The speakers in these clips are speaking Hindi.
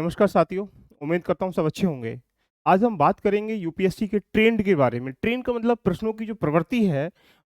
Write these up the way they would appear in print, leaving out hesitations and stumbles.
नमस्कार साथियों, उम्मीद करता हूँ सब अच्छे होंगे। आज हम बात करेंगे यूपीएससी के ट्रेंड के बारे में। ट्रेंड का मतलब प्रश्नों की जो प्रवृत्ति है,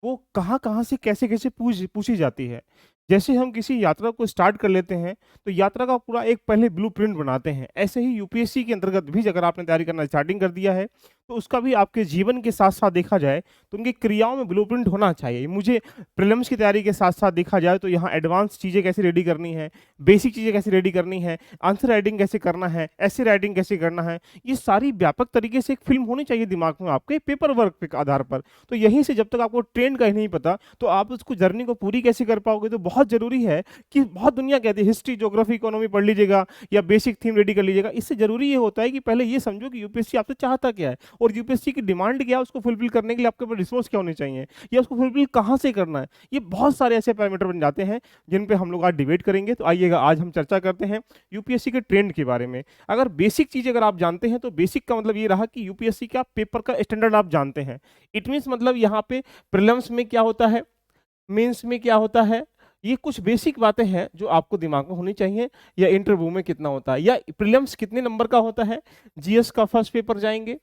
वो कहाँ-कहाँ से कैसे-कैसे पूछी जाती है। जैसे हम किसी यात्रा को स्टार्ट कर लेते हैं, तो यात्रा का पूरा एक पहले ब्लूप्रिंट बनाते हैं। ऐसे ही यूपीएससी के अंतर्गत भी अगर आपने तैयारी करना स्टार्टिंग कर दिया है, तो उसका भी आपके जीवन के साथ-साथ देखा जाए, तो उनकी क्रियाओं में ब्लूप्रिंट होना चाहिए। मुझे प्रीलिम्स की तैयारी के साथ-साथ देखा जाए, तो यहाँ एडवांस चीज़ें कैसे रेडी करनी है, बेसिक चीज़ें कैसे रेडी करनी है, आंसर राइटिंग कैसे करना है, ऐसे राइटिंग कैसे करना है, ये सारी व्यापक तरीके से एक फ़िल्म होनी चाहिए दिमाग में आपके पेपर वर्क के आधार पर। तो यहीं से जब तक आपको ट्रेंड का ही नहीं पता, तो आप उसको जर्नी को पूरी कैसे कर पाओगे? तो बहुत ज़रूरी है कि बहुत दुनिया कहती है हिस्ट्री, ज्योग्राफी, इकोनॉमी पढ़ लीजिएगा या बेसिक थीम रेडी कर लीजिएगा। इससे ज़रूरी ये होता है कि पहले ये समझो कि यूपीएससी आपसे चाहता क्या है और यूपीएससी की डिमांड क्या है, उसको फुलफ़िल करने के लिए आपके पास रिसोर्स क्या होने चाहिए या उसको फुलफ़िल कहाँ से करना है। ये बहुत सारे ऐसे पैरामीटर बन जाते हैं, जिन पे हम लोग आज डिबेट करेंगे। तो आइएगा आज हम चर्चा करते हैं यूपीएससी के ट्रेंड के बारे में। अगर बेसिक चीज़ अगर आप जानते हैं, तो बेसिक का मतलब ये रहा कि यूपीएससी का पेपर का स्टैंडर्ड आप जानते हैं। इट मीन्स मतलब यहाँ पे प्रीलिम्स में क्या होता है, मेंस में क्या होता है, ये कुछ बेसिक बातें हैं जो आपको दिमाग में होनी चाहिए। या इंटरव्यू में कितना होता है, या प्रीलिम्स कितने नंबर का होता है, जीएस का फर्स्ट पेपर जाएंगे,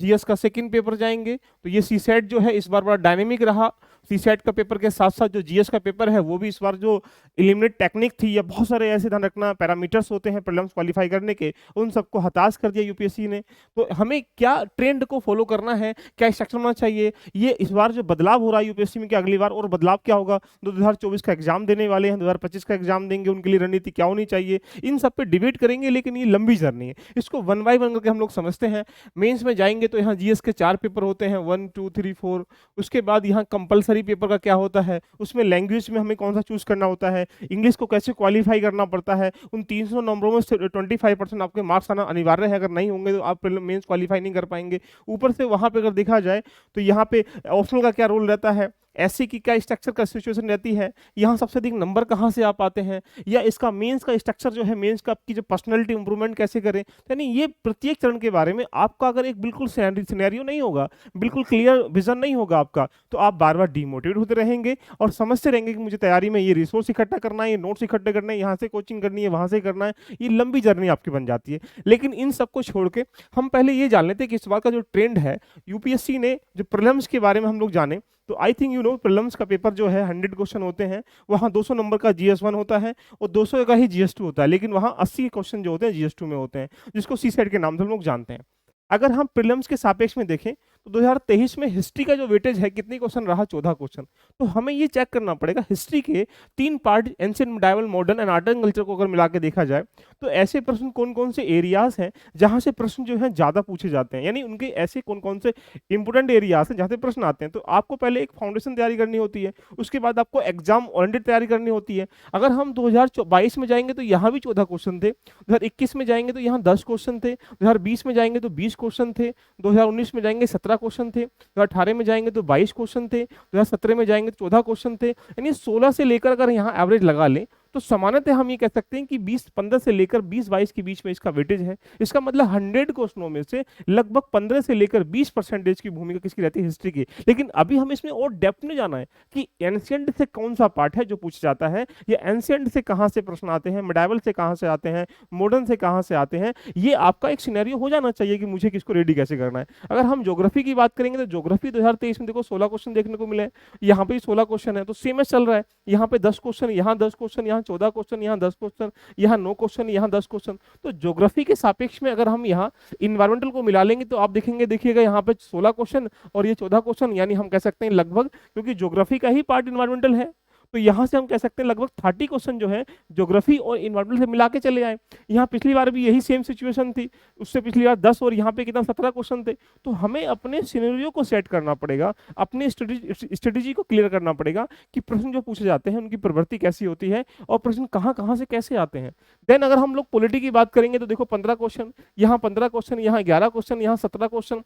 जीएस का सेकंड पेपर जाएंगे। तो ये सीसेट जो है इस बार बड़ा डायनेमिक रहा। सीसेट का पेपर के साथ साथ जो जीएस का पेपर है, वो भी इस बार जो एलिमिनेट टेक्निक थी या बहुत सारे ऐसे ध्यान रखना पैरामीटर्स होते हैं प्रीलिम्स क्वालिफाई करने के, उन सबको हताश कर दिया यूपीएससी ने। तो हमें क्या ट्रेंड को फॉलो करना है, क्या स्ट्रक्चर होना चाहिए, ये इस बार जो बदलाव हो रहा है यूपीएससी में कि अगली बार और बदलाव क्या होगा। 2024 का एग्जाम देने वाले हैं, 2025 का एग्जाम देंगे, उनके लिए रणनीति क्या होनी चाहिए, इन सब पे डिबेट करेंगे। लेकिन ये लंबी जर्नी है, इसको वन बाय वन करके हम लोग समझते हैं। मेंस में जाएंगे तो यहाँ जीएस के 4 पेपर होते हैं, 1 2 3 4। उसके बाद यहाँ कंपलसरी पेपर का क्या होता है, उसमें लैंग्वेज में हमें कौन सा चूज करना होता है, इंग्लिश को कैसे क्वालिफाई करना पड़ता है। उन 300 नंबरों में से 25% आपके मार्क्स आना अनिवार्य है, अगर नहीं होंगे तो आप मेंस क्वालिफाई नहीं कर पाएंगे। ऊपर से वहां पे अगर देखा जाए, तो यहाँ पे ऑप्शनल का क्या रोल रहता है, एससी की क्या स्ट्रक्चर का सिचुएशन रहती है, यहाँ सबसे अधिक नंबर कहाँ से आप आते हैं, या इसका मेंस का स्ट्रक्चर जो है, मेंस का आपकी जो पर्सनैलिटी इंप्रूवमेंट कैसे करें। यानी ये प्रत्येक चरण के बारे में आपका अगर एक बिल्कुल सिनेरियो नहीं होगा, बिल्कुल क्लियर विजन नहीं होगा आपका, तो आप बार बार डिमोटिवेट होते रहेंगे और समझते रहेंगे कि मुझे तैयारी में ये रिसोर्स इकट्ठा करना है, ये नोट्स इकट्ठे करने हैं, यहाँ से कोचिंग करनी है, वहाँ से करना है। ये लंबी जर्नी आपकी बन जाती है। लेकिन इन सबको छोड़ के हम पहले ये जान लेते हैं कि इस बार का जो ट्रेंड है, यूपीएससी ने जो प्रीलिम्स के बारे में हम लोग जाने, तो I think you know prelims का पेपर जो है 100 क्वेश्चन होते हैं, वहाँ 200 नंबर का जीएस 1 होता है और 200 का ही जीएस 2 होता है। लेकिन वहाँ 80 क्वेश्चन जो होते हैं जीएस 2 में होते हैं, जिसको सी सेट के नाम से हम लोग जानते हैं। अगर हम प्रीलिम्स के सापेक्ष में देखें, तो 2023 में हिस्ट्री का जो वेटेज है, कितने क्वेश्चन रहा, 14 क्वेश्चन। तो हमें ये चेक करना पड़ेगा हिस्ट्री के 3 part, ancient, medieval, modern and art and culture को अगर मिला के देखा जाए, तो ऐसे प्रश्न कौन कौन से एरियाज हैं जहां से प्रश्न जो है ज्यादा पूछे जाते हैं, यानी उनके ऐसे कौन कौन से इंपोर्टेंट एरियाज हैं जहां से प्रश्न आते हैं। तो आपको पहले एक फाउंडेशन तैयारी करनी होती है, उसके बाद आपको एग्जाम ओरिएंटेड तैयारी करनी होती है। अगर हम 2022 में जाएंगे तो यहाँ भी 14 क्वेश्चन थे, 2021 में जाएंगे तो यहाँ 10 क्वेश्चन थे, 2020 में जाएंगे तो 20 क्वेश्चन थे, 2019 में जाएंगे 17 क्वेश्चन थे, 2018 में जाएंगे तो 22 क्वेश्चन थे, 2017 में जाएंगे तो 14 क्वेश्चन थे। यानी 16 से लेकर अगर यहाँ एवरेज लगा लें, तो सामान्यतः हम ये कह सकते हैं कि 20-15 से लेकर 20-22 के बीच में इसका वेटेज है। इसका मतलब 100 क्वेश्चनों में से लगभग 15 से लेकर 20% की भूमिका किसकी रहती है, हिस्ट्री की। लेकिन अभी हम इसमें और डेप्थ में जाना है कि एंशिएंट से कौन सा पार्ट है जो पूछा जाता है, या एंशिएंट से कहाँ से प्रश्न आते हैं, मिडाइवल से कहाँ से आते हैं, मॉडर्न से कहाँ से आते हैं। ये आपका एक सिनेरियो हो जाना चाहिए कि मुझे किसको रेडी कैसे करना है। अगर हम ज्योग्राफी की बात करेंगे, तो ज्योग्राफी 2023 में देखो 16 क्वेश्चन देखने को मिले, यहाँ पे 16 क्वेश्चन है, तो सेम चल रहा है। यहाँ पे 10 क्वेश्चन, यहाँ 10 क्वेश्चन, यहाँ 14 क्वेश्चन, यहाँ 10 क्वेश्चन, यहाँ 9 क्वेश्चन, यहाँ 10 क्वेश्चन। तो ज्योग्राफी के सापेक्ष में अगर हम यहाँ इन्वायरमेंटल को मिला लेंगे, तो आप देखेंगे, देखिएगा यहाँ पे 16 क्वेश्चन और ये 14 क्वेश्चन, यानी हम कह सकते हैं लगभग, क्योंकि ज्योग्राफी का ही पार्ट इन्वायरमेंटल है, तो यहाँ से हम कह सकते हैं लगभग 30 क्वेश्चन जो है ज्योग्राफी और इन्वायरमेंटल से मिला के चले आए। यहाँ पिछली बार भी यही सेम सिचुएशन थी, उससे पिछली बार 10 और यहाँ पे कितना 17 क्वेश्चन थे। तो हमें अपने सिनेरियो को सेट करना पड़ेगा, अपने स्ट्रेटेजी को क्लियर करना पड़ेगा कि प्रश्न जो पूछे जाते हैं उनकी प्रवृत्ति कैसी होती है और प्रश्न कहाँ कहाँ से कैसे आते हैं। देन अगर हम लोग पॉलिटी की बात करेंगे, तो देखो 15 क्वेश्चन, यहाँ 15 क्वेश्चन, यहाँ 11 क्वेश्चन, यहाँ 17 क्वेश्चन।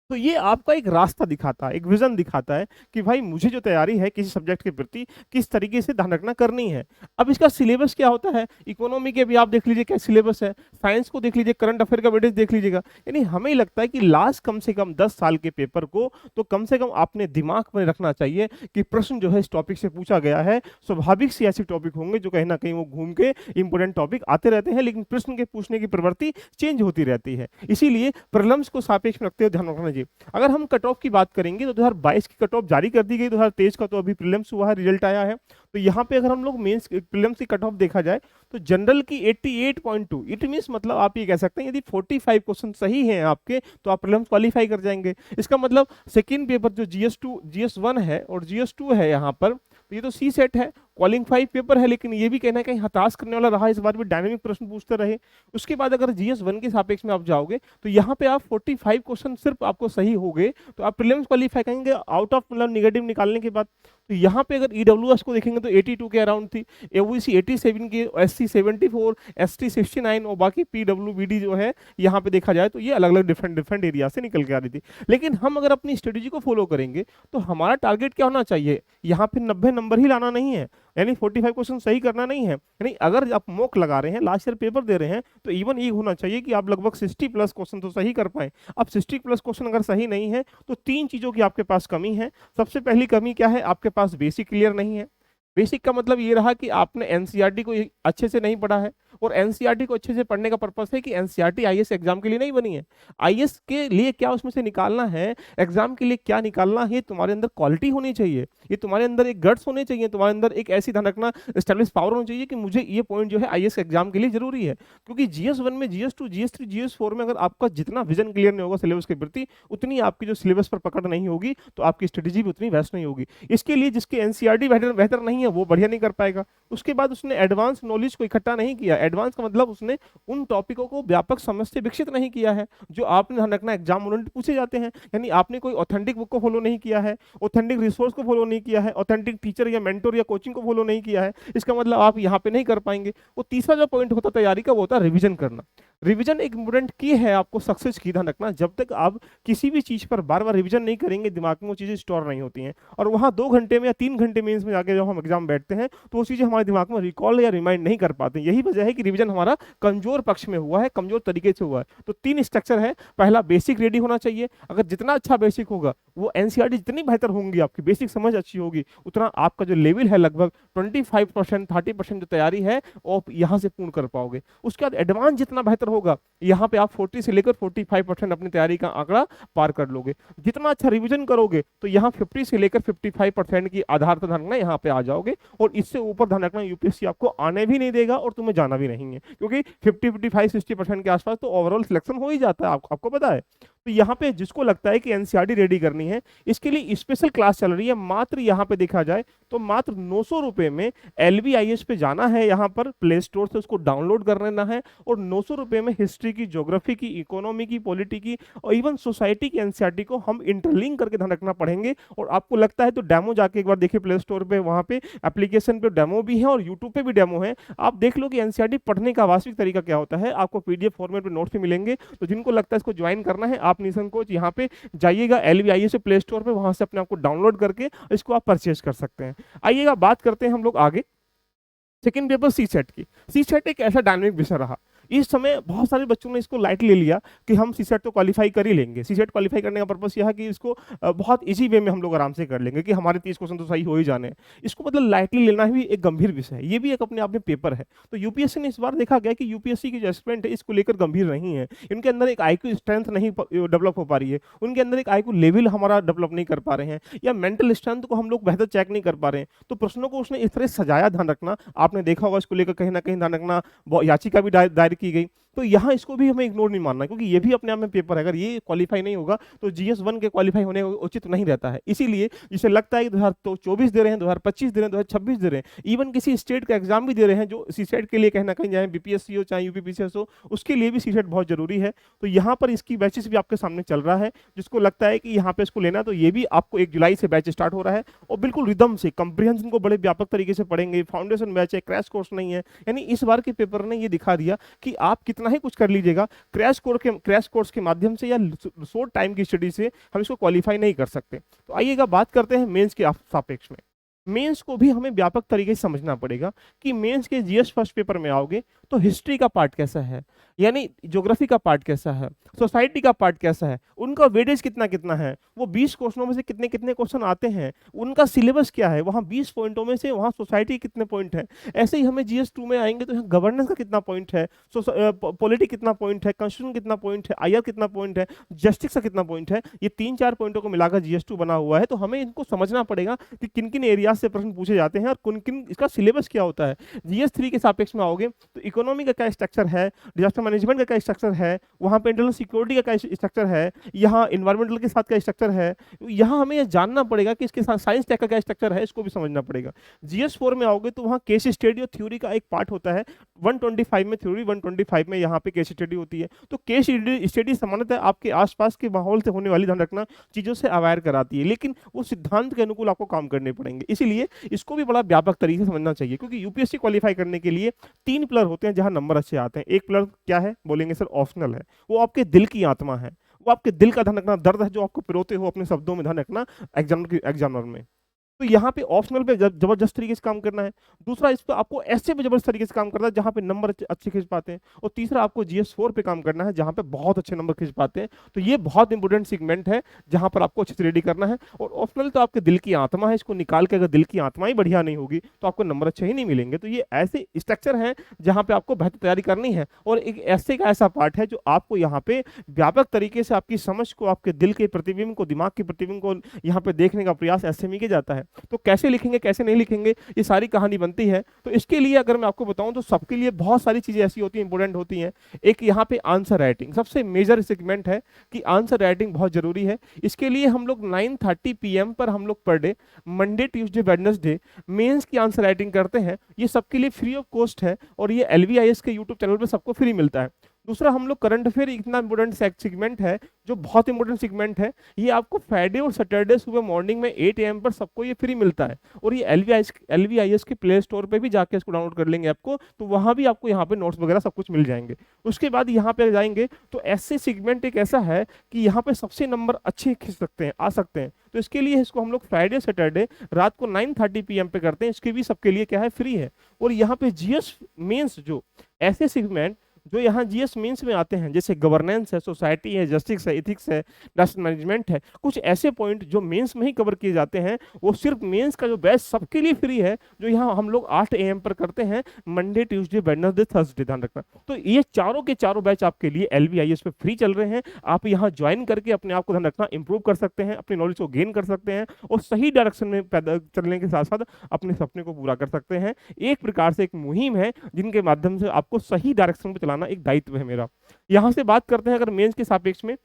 तो ये आपका एक रास्ता दिखाता है, एक विज़न दिखाता है कि भाई मुझे जो तैयारी है किसी सब्जेक्ट के प्रति किस तरीके से ध्यान रखना करनी है। अब इसका सिलेबस क्या होता है? इकोनॉमी के भी आप देख लीजिए क्या सिलेबस है, साइंस को देख लीजिए, करंट अफेयर का वेटेज देख लीजिएगा। यानी हमें लगता है कि लास्ट कम से कम 10 साल के पेपर को तो कम से कम आपने दिमाग में रखना चाहिए कि प्रश्न जो है इस टॉपिक से पूछा गया है। स्वाभाविक से ऐसे टॉपिक होंगे जो कहीं न कहीं वो घूम के इंपोर्टेंट टॉपिक आते रहते हैं, लेकिन प्रश्न के पूछने की प्रवृत्ति चेंज होती रहती है। इसीलिए प्रीलिम्स को सापेक्ष में रखते हुए ध्यान रखना चाहिए। अगर हम कट ऑफ की बात करेंगे तो 2022 की कट ऑफ जारी कर दी गई, 2023 का तो अभी प्रीलिम्स हुआ है, रिजल्ट आया है। तो यहाँ पे अगर हम लोग मेंस प्रीलिम्स की कट ऑफ देखा जाए तो जनरल की 88.2, इट मींस मतलब आप ये कह सकते हैं यदि 45 क्वेश्चन सही हैं आपके तो आप प्रीलिम्स क्वालीफाई कर जाएंगे। इसका मतलब सेकंड पेपर जो GS1 है और GS2 है यहाँ पर, तो ये तो सी सेट है, क्वालिफाई पेपर है, लेकिन ये भी कहीं ना कहीं हताश करने वाला रहा। इस बार भी डायनेमिक प्रश्न पूछते रहे। उसके बाद अगर GS1 के सापेक्ष में आप जाओगे तो यहाँ पे आप 45 क्वेश्चन सिर्फ आपको सही हो गए तो आप प्रीलिम्स क्वालीफाई करेंगे आउट ऑफ मतलब निगेटिव निकालने के बाद। तो यहाँ पे अगर ईडब्ल्यूएस को देखेंगे तो 82 के अराउंड थी, ओबीसी 87 की, एससी 74, एसटी 69 और बाकी पीडब्ल्यूबीडी जो है यहाँ पे देखा जाए तो ये अलग अलग डिफरेंट एरिया से निकल के आ रही थी। लेकिन हम अगर अपनी स्ट्रेटेजी को फॉलो करेंगे तो हमारा टारगेट क्या होना चाहिए, यहाँ पे 90 नंबर ही लाना नहीं है, यानी 45 क्वेश्चन सही करना नहीं है। यानी अगर आप मॉक लगा रहे हैं, लास्ट ईयर पेपर दे रहे हैं, तो इवन ये होना चाहिए कि आप लगभग 60 प्लस क्वेश्चन तो सही कर पाए। अब 60 प्लस क्वेश्चन अगर सही नहीं है तो 3 चीजों की आपके पास कमी है। सबसे पहली कमी क्या है, आपके पास बेसिक क्लियर नहीं है। बेसिक का मतलब ये रहा कि आपने एनसीईआरटी को अच्छे से नहीं पढ़ा है, और एनसीईआरटी को अच्छे से पढ़ने का पर्पस है कि एनसीईआरटी आईएएस एग्जाम के लिए नहीं बनी है। आईएएस के लिए क्या उसमें से निकालना है, एग्जाम के लिए क्या निकालना है, तुम्हारे अंदर क्वालिटी होनी चाहिए, ये तुम्हारे अंदर एक गट्स होने चाहिए, तुम्हारे अंदर एक ऐसी ध्यान रखना स्टैब्लिश पावर होनी चाहिए कि मुझे ये पॉइंट जो है आईएएस एग्जाम के लिए जरूरी है। क्योंकि GS1 में, GS2, GS3, GS4 में अगर आपका जितना विजन क्लियर नहीं होगा सिलेबस के प्रति, उतनी आपकी जो सिलेबस पर पकड़ नहीं होगी, तो आपकी स्ट्रेटेजी भी उतनी बेस्ट नहीं होगी। इसके लिए जिसके एनसीईआरटी बेहतर नहीं है वो बढ़िया नहीं कर पाएगा। उसके बाद उसने एडवांस नॉलेज को इकट्ठा नहीं किया, एडवांस का मतलब उसने उन टॉपिकों को व्यापक समझ से विकसित नहीं किया है जो आपने ध्यान रखना एग्जाम ओरिएंटेड पूछे जाते हैं। यानी आपने कोई ऑथेंटिक बुक को फॉलो नहीं किया है, ऑथेंटिक रिसोर्स को फॉलो नहीं किया है, ऑथेंटिक टीचर या मेंटोर या कोचिंग को फॉलो नहीं किया है, इसका मतलब आप यहाँ पे नहीं कर पाएंगे। वो तीसरा जो पॉइंट होता तैयारी का वो होता है रिविजन करना। रिवीजन एक इंपोर्टेंट की है आपको सक्सेस की, ध्यान रखना। जब तक आप किसी भी चीज पर बार बार रिवीजन नहीं करेंगे दिमाग में वो चीजें स्टोर नहीं होती हैं, और वहां 2 घंटे में या 3 घंटे मेंस में जाके जब हम एग्जाम बैठते हैं तो वो चीजें हमारे दिमाग में रिकॉल या रिमाइंड नहीं कर पाते। यही वजह है कि रिवीजन हमारा कमजोर पक्ष में हुआ है, कमजोर तरीके से हुआ है। तो 3 स्ट्रक्चर है। पहला, बेसिक रेडी होना चाहिए। अगर जितना अच्छा बेसिक होगा, वो एनसीईआरटी जितनी बेहतर होंगी, आपकी बेसिक समझ अच्छी होगी, उतना आपका जो लेवल है लगभग 25% 30% जो तैयारी है वो आप यहाँ से पूर्ण कर पाओगे। उसके बाद एडवांस जितना बेहतर होगा, यहाँ पे आप 40 से लेकर 45% अपनी तैयारी का आंकड़ा पार कर लोगे। जितना अच्छा रिवीजन करोगे तो यहाँ 50 से लेकर 55% की आधार पर ध्यान रखना, यहाँ पे आ जाओगे। और इससे ऊपर ध्यान रखना यूपीएससी आपको आने भी नहीं देगा और तुम्हें जाना भी नहीं है, क्योंकि 50-55-60% के आसपास तो ओवरऑल सिलेक्शन हो ही जाता है, आपको पता है। तो यहाँ पे जिसको लगता है कि एनसीईआरटी रेडी करनी है, इसके लिए स्पेशल क्लास चल रही है। मात्र यहाँ पे देखा जाए तो मात्र 900 रुपए में LVIS पे जाना है, यहाँ पर प्ले स्टोर से उसको डाउनलोड कर लेना है, और 900 रुपए में हिस्ट्री की, ज्योग्राफी की, इकोनॉमी की, पॉलिटी की और इवन सोसाइटी की एनसीईआरटी को हम इंटरलिंक करके ध्यान रखना पड़ेंगे। और आपको लगता है तो डेमो जाके एक बार देखिए प्ले स्टोर पे, वहाँ पे एप्लीकेशन पे डेमो भी है और यूट्यूब पे भी डेमो है। आप देख लो कि एनसीईआरटी पढ़ने का वास्तविक तरीका क्या होता है। आपको PDF फॉर्मेट में नोट्स भी मिलेंगे। तो जिनको लगता है इसको ज्वाइन करना है, आप निशन कोच यहाँ पे जाइएगा LVIS प्ले स्टोर पे, वहां से अपने आप को डाउनलोड करके इसको आप परचेज कर सकते हैं। आइएगा बात करते हैं हम लोग आगे सेकंड पेपर सी सेट की। सी सेट एक ऐसा डायनेमिक विषय रहा। इस समय बहुत सारे बच्चों ने इसको लाइटली ले लिया कि हम सी सेट तो क्वालिफाई कर ही लेंगे। सी सेट क्वालिफाई करने का पर्पस यह है कि इसको बहुत इजी वे में हम लोग आराम से कर लेंगे, कि हमारे 30 क्वेश्चन तो सही हो ही जाने हैं। इसको मतलब लाइटली लेना भी एक गंभीर विषय है, ये भी एक अपने आप में पेपर है। तो यूपीएससी ने इस बार देखा गया कि यूपीएससी की जो एस्पिरेंट है इसको लेकर गंभीर नहीं है। इनके अंदर एक IQ स्ट्रेंथ नहीं डेवलप हो पा रही है, उनके अंदर एक IQ लेवल हमारा डेवलप नहीं कर पा रहे हैं, या मेंटल स्ट्रेंथ को हम लोग बेहतर चेक नहीं कर पा रहे हैं। तो प्रश्नों को उसने इस तरह सजाया, ध्यान रखना। आपने देखा होगा इसको लेकर कहीं ना कहीं ध्यान रखना याचिका भी दायर की गई। तो यहाँ इसको भी हमें इग्नोर नहीं मानना, क्योंकि ये भी अपने आप में पेपर है। अगर ये क्वालिफाई नहीं होगा तो GS1 के क्वालिफाई होने उचित नहीं रहता है। इसीलिए जिसे लगता है कि 2024 दे रहे हैं, 2025 दे रहे हैं, 2026 दे रहे हैं, इवन किसी स्टेट का एग्जाम भी दे रहे हैं जो सीसेट के लिए कहीं ना कहीं, चाहे BPSC हो चाहे UPPCS हो, उसके लिए भी सीसेट बहुत जरूरी है। तो यहाँ पर इसकी बैचेस भी आपके सामने चल रहा है। जिसको लगता है कि यहाँ पे इसको लेना, तो ये भी आपको 1 जुलाई से बैच स्टार्ट हो रहा है, और बिल्कुल रिदम से कंप्रीहेंशन को बड़े व्यापक तरीके से पढ़ेंगे। फाउंडेशन बैच है, क्रैश कोर्स नहीं है। यानी इस बार के पेपर ने ये दिखा दिया कि आप कितना कितना ही कुछ कर लीजिएगा, क्रैश कोर्स के माध्यम से या शॉर्ट टाइम की स्टडी से हम इसको क्वालिफाई नहीं कर सकते। तो आइएगा बात करते हैं मेंस के सापेक्ष में। मेंस को भी हमें व्यापक तरीके से समझना पड़ेगा कि मेंस के जीएस फर्स्ट पेपर में आओगे तो हिस्ट्री का पार्ट कैसा है, यानी ज्योग्राफी का पार्ट कैसा है, सोसाइटी का पार्ट कैसा है, उनका वेटेज कितना कितना है, वो 20 क्वेश्चनों में से कितने कितने क्वेश्चन आते हैं, उनका सिलेबस क्या है, वहाँ 20 पॉइंटों में से वहाँ सोसाइटी कितने पॉइंट है। ऐसे ही हमें जीएस 2 में आएंगे तो यहाँ गवर्नेंस का कितना पॉइंट है, पॉलिटी कितना पॉइंट है, कॉन्स्टिट्यूशन कितना पॉइंट है, आईआर कितना पॉइंट है, जस्टिस का कितना पॉइंट है। ये 3-4 पॉइंटों को मिलाकर जीएस 2 बना हुआ है। तो हमें इनको समझना पड़ेगा कि किन किन एरियाज से प्रश्न पूछे जाते हैं और किन किन इसका सिलेबस क्या होता है। जीएस 3 के सापेक्ष में आओगे तो इकोनॉमी का क्या स्ट्रक्चर है, डिजास्टर मैनेजमेंट का क्या स्ट्रक्चर है, वहाँ पे इंटरनल सिक्योरिटी का क्या स्ट्रक्चर है, यहाँ इन्वायरमेंटल के साथ क्या स्ट्रक्चर है, यहाँ हमें ये जानना पड़ेगा कि इसके साथ साइंस टेक का क्या स्ट्रक्चर है, इसको भी समझना पड़ेगा। जीएस 4 में आओगे तो वहाँ केस स्टडी और थ्योरी का एक पार्ट होता है। 125 में थ्योरी, 125 में यहाँ पे केस स्टडी होती है। तो केस स्टडी सामान्यतः आपके आसपास के माहौल से होने वाली, ध्यान रखना, चीजों से अवेयर कराती है, लेकिन वो सिद्धांत के अनुकूल आपको काम करने पड़ेंगे। इसीलिए इसको भी बड़ा व्यापक तरीके से समझना चाहिए, क्योंकि यूपीएससी क्वालिफाई करने के लिए 3 पिलर होते हैं जहां नंबर अच्छे आते हैं। एक पिलर क्या है बोलेंगे सर, ऑप्शनल है, वो आपके दिल की आत्मा है, वो आपके दिल का ध्यान रखना, दर्द है जो आपको पिरोते हो अपने शब्दों में, ध्यान रखना एग्जामिनर में। तो यहाँ पे ऑप्शनल पे जबरदस्त तरीके से काम करना है। दूसरा, इस पर आपको ऐसे पे जबरदस्त तरीके से काम करना है जहाँ पे नंबर अच्छे खींच पाते हैं। और तीसरा, आपको जीएस 4 पे काम करना है जहाँ पे बहुत अच्छे नंबर खींच पाते हैं। तो ये बहुत इंपॉर्टेंट सेगमेंट है जहाँ पर आपको अच्छे से रेडी करना है। और ऑप्शनल तो आपके दिल की आत्मा है, इसको निकाल के अगर दिल की आत्मा ही बढ़िया नहीं होगी तो आपको नंबर अच्छे ही नहीं मिलेंगे। तो ये ऐसे स्ट्रक्चर है जहाँ पे आपको बेहतर तैयारी करनी है। और एक ऐसे का ऐसा पार्ट है जो आपको यहाँ पे व्यापक तरीके से आपकी समझ को, आपके दिल के प्रतिबिंब को, दिमाग के प्रतिबिंब को यहाँ पे देखने का प्रयास ऐसे में किया जाता है। तो कैसे लिखेंगे, कैसे नहीं लिखेंगे, ये सारी कहानी बनती है। तो इसके लिए अगर मैं आपको बताऊं तो सबके लिए बहुत सारी चीजें ऐसी होती हैं, इंपॉर्टेंट होती हैं। एक यहाँ पे आंसर राइटिंग सबसे मेजर सेगमेंट है कि आंसर राइटिंग बहुत जरूरी है। इसके लिए हम लोग 9:30 PM पर हम लोग per day Monday, Tuesday, Wednesday mains की आंसर राइटिंग करते हैं। ये सबके लिए फ्री ऑफ कॉस्ट है और ये LVIS के यूट्यूब चैनल पर सबको फ्री मिलता है। दूसरा, हम लोग करंट अफेयर, इतना इंपॉर्टेंट सेगमेंट है जो बहुत इंपॉर्टेंट सेगमेंट है, ये आपको फ्राइडे और सैटरडे सुबह मॉर्निंग में 8 AM पर सबको ये फ्री मिलता है। और ये LVIS के प्ले स्टोर पे भी जाके इसको डाउनलोड कर लेंगे आपको, तो वहाँ भी आपको यहाँ पे नोट्स वगैरह सब कुछ मिल जाएंगे। उसके बाद यहाँ पे जाएंगे तो ऐसे सेगमेंट एक ऐसा है कि यहाँ पे सबसे नंबर अच्छे खींच सकते हैं, आ सकते हैं। तो इसके लिए इसको हम लोग फ्राइडे सैटरडे रात को 9:30 PM पे करते हैं। इसके भी सबके लिए क्या है, फ्री है। और यहाँ पे जीएस मेंस जो ऐसे सेगमेंट जो यहाँ जीएस मेंस में आते हैं, जैसे गवर्नेंस है, सोसाइटी है, जस्टिस है, एथिक्स है, डिजास्टर मैनेजमेंट है, कुछ ऐसे पॉइंट जो मेंस में ही कवर किए जाते हैं, वो सिर्फ मेंस का जो बैच सबके लिए फ्री है, जो यहाँ हम लोग 8 AM पर करते हैं, मंडे, ट्यूसडे, वेडनेसडे, थर्सडे, ध्यान रखना। तो ये चारों के चारों बैच आपके लिए LVIS पे फ्री चल रहे हैं। आप यहाँ ज्वाइन करके अपने आप को, ध्यान रखना, इंप्रूव कर सकते हैं, अपनी नॉलेज को गेन कर सकते हैं और सही डायरेक्शन में पैदा चलने के साथ साथ अपने सपने को पूरा कर सकते हैं। एक प्रकार से एक मुहिम है जिनके माध्यम से आपको सही डायरेक्शन में चलाना एक दायित्व है मेरा। यहां से बात करते हैं अगर मेंस के सापेक्ष में,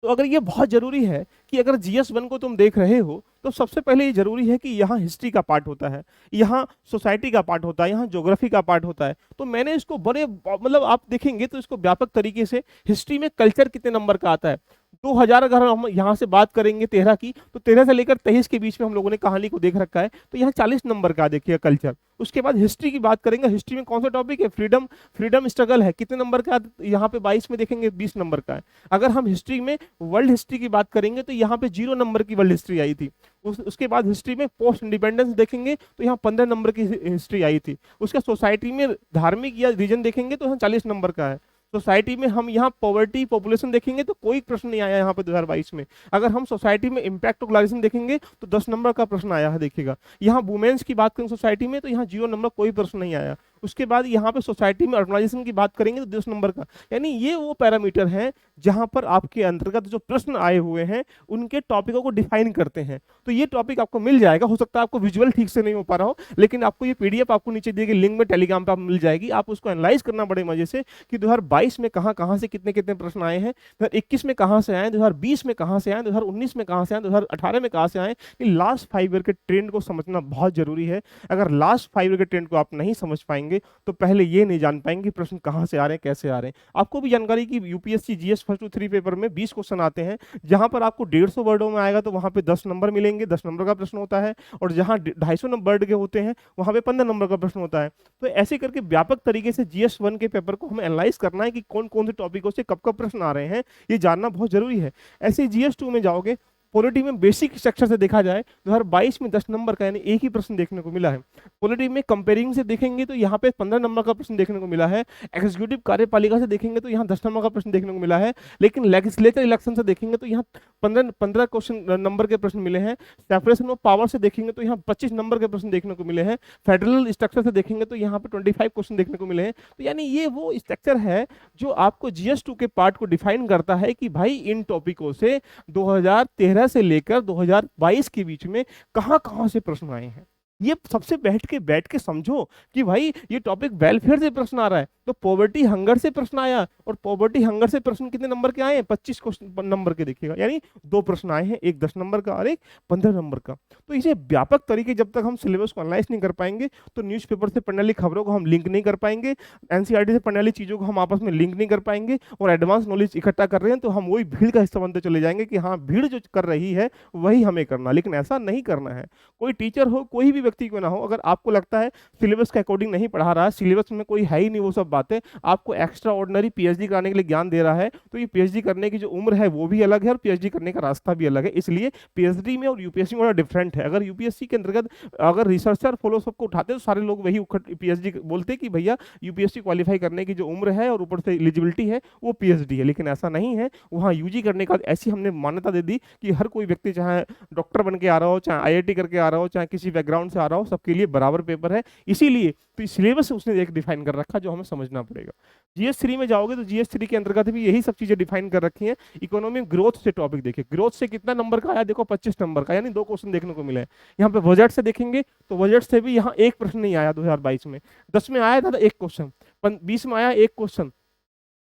तो अगर ये बहुत जरूरी है कि अगर GS 1 को तुम देख रहे हो तो सबसे पहले ये जरूरी है कि यहाँ हिस्ट्री का पार्ट होता है, यहाँ सोसाइटी का पार्ट होता है, यहाँ ज्योग्राफी का पार्ट होता है। तो मैंने इसको बड़े, मतलब आप देखेंगे तो इसको व्यापक तरीके से, हिस्ट्री में कल्चर कितने नंबर का आता है 2000, अगर हम यहाँ से बात करेंगे 13 की, तो 13 से लेकर 23 के बीच में हम लोगों ने कहानी को देख रखा है, तो यहाँ 40 नंबर का देखिए कल्चर। उसके बाद हिस्ट्री की बात करेंगे, हिस्ट्री में कौन सा टॉपिक है, फ्रीडम स्ट्रगल है, कितने नंबर का, यहाँ पे 22 में देखेंगे 20 नंबर का है। अगर हम हिस्ट्री में वर्ल्ड हिस्ट्री की बात करेंगे तो यहाँ पे 0 नंबर की वर्ल्ड हिस्ट्री आई थी। उसके बाद हिस्ट्री में पोस्ट इंडिपेंडेंस देखेंगे तो यहाँ 15 नंबर की हिस्ट्री आई थी। उसका सोसाइटी में धार्मिक या रीजन देखेंगे तो यहाँ 40 नंबर का है। सोसाइटी में हम यहाँ पॉवर्टी पॉपुलेशन देखेंगे तो कोई प्रश्न नहीं आया यहाँ पे 2022 में। अगर हम सोसाइटी में इम्पैक्ट ऑर्गेनाइजेशन देखेंगे तो 10 नंबर का प्रश्न आया है, देखिएगा। यहाँ वुमेन्स की बात करें सोसाइटी में तो यहाँ 0 नंबर, कोई प्रश्न नहीं आया। उसके बाद यहाँ पे सोसाइटी में ऑर्गेनाइजेशन की बात करेंगे तो 10 नंबर का। यानी ये वो पैरामीटर हैं जहां पर आपके अंतर्गत जो प्रश्न आए हुए हैं उनके टॉपिकों को डिफाइन करते हैं। तो ये टॉपिक आपको मिल जाएगा। हो सकता है आपको विजुअल ठीक से नहीं हो पा रहा हो, लेकिन आपको ये PDF आपको नीचे दिए गए लिंक में टेलीग्राम पे आप मिल जाएगी। आप उसको एनालाइज करना बड़े मजे से कि 2022 में कहाँ से कितने कितने प्रश्न आए हैं, 2021 में कहाँ से आए, 2020 में कहाँ से आए, 2019 में कहाँ से आए, 2018 में कहाँ से आए। लास्ट 5 ईयर के ट्रेंड को समझना बहुत जरूरी है। अगर लास्ट 5 ईयर के ट्रेंड को आप नहीं समझ पाएंगे जाएंगे तो पहले ये नहीं जान पाएंगे प्रश्न कहाँ से आ रहे हैं, कैसे आ रहे हैं। आपको भी जानकारी कि UPSC GS first to 3 paper में 20 क्वेश्चन आते हैं, जहां पर आपको 150 वर्डों में आएगा तो वहां पे 10 नंबर मिलेंगे, 10 नंबर का प्रश्न होता है, और जहां 250 वर्ड के होते हैं वहां पे 15 नंबर का प्रश्न होता है। तो ऐसे करके व्यापक तरीके से जीएस 1 के पेपर को हमें एनालाइज करना है कि कौन कौन से टॉपिकों से कब कब प्रश्न आ रहे हैं, ये जानना बहुत जरूरी है। ऐसे जीएस 2 में जाओगे, पॉलिटी में बेसिक स्ट्रक्चर से देखा जाए 2022 में 10 नंबर का यानी एक ही प्रश्न देखने को मिला है। पॉलिटी में कंपेयरिंग से देखेंगे तो यहाँ पे 15 नंबर का प्रश्न देखने को मिला है। एग्जीक्यूटिव कार्यपालिका से देखेंगे तो यहाँ 10 नंबर का प्रश्न देखने को मिला है। लेकिन लेजिस्लेचर इलेक्शन से देखेंगे तो यहाँ 15 क्वेश्चन नंबर के प्रश्न मिले हैं। सेपरेशन ऑफ पावर से देखेंगे तो यहाँ 25 नंबर के प्रश्न देखने को मिले हैं। फेडरल स्ट्रक्चर से देखेंगे तो यहाँ पे 25 क्वेश्चन देखने को मिले हैं। तो यानी ये वो स्ट्रक्चर है जो आपको जीएस 2 के पार्ट को डिफाइन करता है कि भाई इन टॉपिकों से 2013 से लेकर 2022 के बीच में कहां कहां से प्रश्न आए हैं। ये सबसे बैठ के समझो कि भाई ये टॉपिक वेलफेयर से प्रश्न आ रहा है तो पॉवर्टी हंगर से प्रश्न आया, और पॉवर्टी हंगर से प्रश्न कितने नंबर के आए हैं, 25 क्वेश्चन नंबर के देखिएगा, यानी 2 प्रश्न आए हैं, एक 10 नंबर का और एक 15 नंबर का। तो इसे व्यापक तरीके जब तक हम सिलेबस को एनालाइज नहीं कर पाएंगे तो न्यूज़पेपर से पढ़ने वाली खबरों को हम लिंक नहीं कर पाएंगे, एनसीईआरटी से पढ़ने वाली चीजों को हम आपस में लिंक नहीं कर पाएंगे, और एडवांस नॉलेज इकट्ठा कर रहे हैं तो हम वही भीड़ का हिस्सा बनते चले जाएंगे कि हाँ भीड़ जो कर रही है वही हमें करना, लेकिन ऐसा नहीं करना है। कोई टीचर हो, कोई भी व्यक्ति क्यों ना हो, अगर आपको लगता है सिलेबस के अकॉर्डिंग नहीं पढ़ा रहा है, सिलेबस में कोई है ही नहीं वो सब बातें, आपको एक्स्ट्रा ऑर्डिनरी पीएचडी कराने के लिए ज्ञान दे रहा है, तो ये पीएचडी करने की जो उम्र है वो भी अलग है और पीएचडी करने का रास्ता भी अलग है। इसलिए पीएचडी में और यूपीएससी में बड़ा डिफरेंट है। अगर यूपीएससी के अंतर्गत अगर रिसर्चर फेलोशिप को उठाते तो सारे लोग वही पीएचडी बोलते कि भैया यूपीएससी क्वालिफाई करने की जो उम्र है और ऊपर से एलिजिबिलिटी है वो पीएचडी है, लेकिन ऐसा नहीं है। वहाँ यूजी करने का ऐसी हमने मान्यता दे दी कि हर कोई व्यक्ति चाहे डॉक्टर बन के आ रहा हो, चाहे आईआईटी करके आ रहा हो, चाहे किसी बैकग्राउंड से आ रहा हो, सबके लिए बराबर पेपर है। इसीलिए तो सिलेबस उसने एक डिफाइन कर रखा जो हमें समझना पड़ेगा। जीएस 3 में जाओगे तो जीएस 3 के अंतर्गत भी यही सब चीजें डिफाइन कर रखी हैं। इकोनॉमी ग्रोथ से टॉपिक देखिए, ग्रोथ से कितना नंबर का आया, देखो 25 नंबर का, यानी 2 क्वेश्चन देखने को मिले हैं। यहाँ पे बजट से देखेंगे तो बजट से भी यहाँ एक प्रश्न नहीं आया 2022 में। 10 में आया था 1 क्वेश्चन, 20 में आया 1 क्वेश्चन,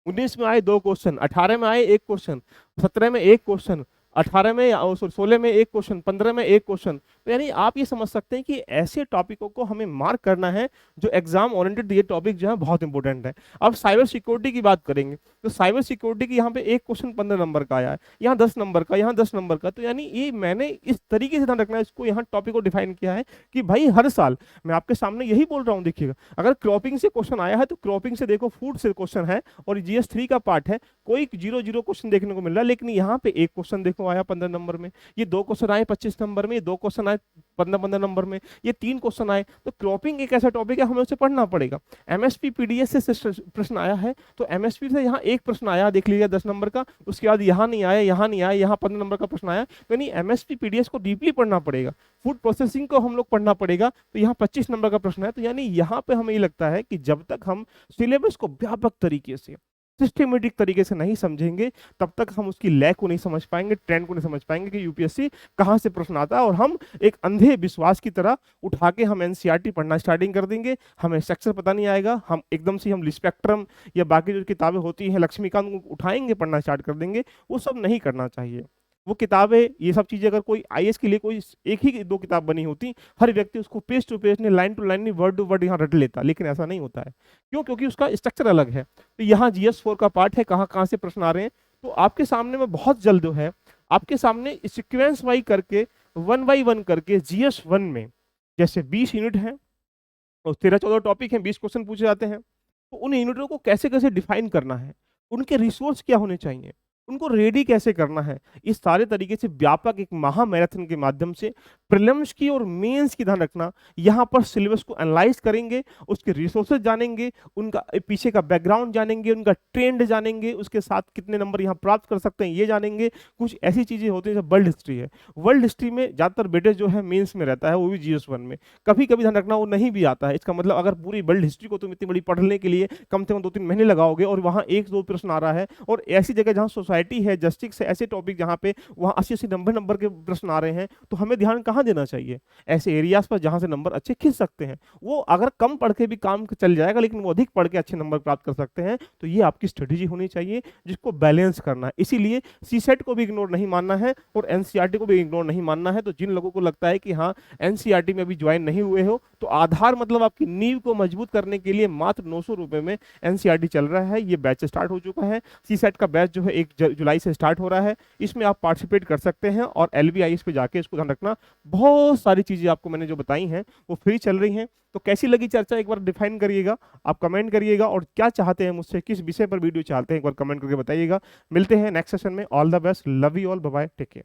19 में आए 2 क्वेश्चन, 18 में आए 1 क्वेश्चन, 17 में 1 क्वेश्चन, 18 में 16 में 1 क्वेश्चन, 15 में 1 क्वेश्चन। तो यानी आप ये समझ सकते हैं कि ऐसे टॉपिकों को हमें मार्क करना है जो एग्जाम ओरिएंटेड, ये टॉपिक जो है बहुत इंपॉर्टेंट है। अब साइबर सिक्योरिटी की बात करेंगे तो साइबर सिक्योरिटी की यहाँ पे 1 क्वेश्चन 15 नंबर का आया है, यहाँ 10 नंबर का, यहाँ 10 नंबर का। तो यानी ये मैंने इस तरीके से ध्यान रखना है, इसको यहाँ टॉपिक को डिफाइन किया है कि भाई हर साल मैं आपके सामने यही बोल रहा हूँ। देखिएगा अगर क्रॉपिंग से क्वेश्चन आया है तो क्रॉपिंग से देखो, फूड से क्वेश्चन है और जीएस 3 का पार्ट है, कोई 0-0 क्वेश्चन देखने को मिल रहा है। लेकिन यहाँ पे 1 क्वेश्चन देखो आया 15 नंबर में, ये 2 क्वेश्चन आए 25 नंबर में, ये 2 क्वेश्चन आए 15 नंबर में, ये 3 क्वेश्चन आए। तो क्रॉपिंग एक ऐसा टॉपिक है, हमें उसे पढ़ना पड़ेगा। एमएसपी पीडीएस से प्रश्न आया है तो एमएसपी से यहाँ एक प्रश्न आया, देख लीजिए 10 नंबर का, उसके बाद यहाँ नहीं आया, यहाँ नहीं आया, यहाँ 15 नंबर का प्रश्न आया। तो यानी एमएसपी पीडीएस को डीपली पढ़ना पड़ेगा। फूड प्रोसेसिंग को हम लोग पढ़ना पड़ेगा, तो यहाँ 25 नंबर का प्रश्न है। तो यानी यहाँ पे हमें ये लगता है कि जब तक हम सिलेबस को व्यापक तरीके से, सिस्टमेटिक तरीके से नहीं समझेंगे तब तक हम उसकी लैक को नहीं समझ पाएंगे, ट्रेंड को नहीं समझ पाएंगे कि यूपीएससी कहाँ से प्रश्न आता है। और हम एक अंधे विश्वास की तरह उठा के हम एनसीईआरटी पढ़ना स्टार्टिंग कर देंगे, हमें स्ट्रक्चर पता नहीं आएगा, हम एकदम से हम स्पेक्ट्रम या बाकी जो किताबें होती हैं लक्ष्मीकांत को उठाएंगे, पढ़ना स्टार्ट कर देंगे। वो सब नहीं करना चाहिए। वो किताबें, ये सब चीजें, अगर कोई आईएएस के लिए कोई एक ही 2 किताब बनी होती, हर व्यक्ति उसको page to page, line to line, word to word यहाँ रट लेता, लेकिन ऐसा नहीं होता है। क्यों? क्योंकि उसका स्ट्रक्चर अलग है। तो यहाँ जीएस 4 का पार्ट है, कहाँ कहाँ से प्रश्न आ रहे हैं। तो आपके सामने में बहुत जल्द जो है आपके सामने सिक्वेंस वाइज करके 1 बाई 1 करके जीएस 1 में जैसे 20 यूनिट है और 13-14 टॉपिक हैं, 20 क्वेश्चन पूछे जाते हैं, तो उन यूनिटों को कैसे कैसे डिफाइन करना है, उनके रिसोर्स क्या होने चाहिए, उनको रेडी कैसे करना है, इस सारे तरीके से व्यापक एक महा मैराथन के माध्यम से प्रीलिम्स की और मेंस की ध्यान रखना। यहाँ पर सिलेबस को एनालाइज करेंगे, उसके रिसोर्सेज जानेंगे, उनका पीछे का बैकग्राउंड जानेंगे, उनका ट्रेंड जानेंगे, उसके साथ कितने नंबर यहाँ प्राप्त कर सकते हैं ये जानेंगे। कुछ ऐसी चीजें होती हैं जैसे वर्ल्ड हिस्ट्री है, वर्ल्ड हिस्ट्री में ज्यादातर वेटेज जो है मेंस में रहता है, वो भी जीएस 1 में। कभी कभी ध्यान रखना वो नहीं भी आता है। इसका मतलब अगर पूरी वर्ल्ड हिस्ट्री को तुम इतनी बड़ी पढ़ने के लिए कम से कम 2-3 महीने लगाओगे और वहाँ 1-2 प्रश्न आ रहा है, और ऐसी जगह जहाँ सोसाइटी है, जस्टिस है, ऐसे टॉपिक जहाँ पे वहाँ 80-80 नंबर के प्रश्न आ रहे हैं, तो हमें ध्यान कहाँ देना चाहिए? ऐसे एरियाज पर जहाँ से नंबर अच्छे खींच सकते हैं। वो अगर कम पढ़ के भी काम चल जाएगा, लेकिन वो अधिक पढ़ के अच्छे नंबर प्राप्त कर सकते हैं, तो ये आपकी स्ट्रेटेजी होनी चाहिए, जिसको बैलेंस करना है। इसीलिए सीसेट को भी इग्नोर नहीं मानना है और एनसीईआरटी को भी इग्नोर नहीं मानना है। तो जिन लोगों को लगता है कि हाँ, एनसीईआरटी में अभी ज्वाइन नहीं हुए हो, तो आधार मतलब आपकी नींव को मजबूत करने के लिए मात्र 900 रुपए में एनसीईआरटी चल रहा है। ये बैच स्टार्ट हो चुका है। सीसेट का बैच जो है 1 जुलाई से स्टार्ट हो रहा है। इसमें आप पार्टिसिपेट कर सकते हैं और एलबीआईएस पे जाके इसको ध्यान रखना, बहुत सारी चीजें आपको मैंने जो बताई हैं वो फ्री चल रही हैं। तो कैसी लगी चर्चा, एक बार डिफाइन करिएगा, आप कमेंट करिएगा, और क्या चाहते हैं मुझसे, किस विषय पर वीडियो चाहते हैं, एक बार कमेंट करके बताइएगा। मिलते हैं नेक्स्ट सेशन में। All the best, love you all, bye bye, take care.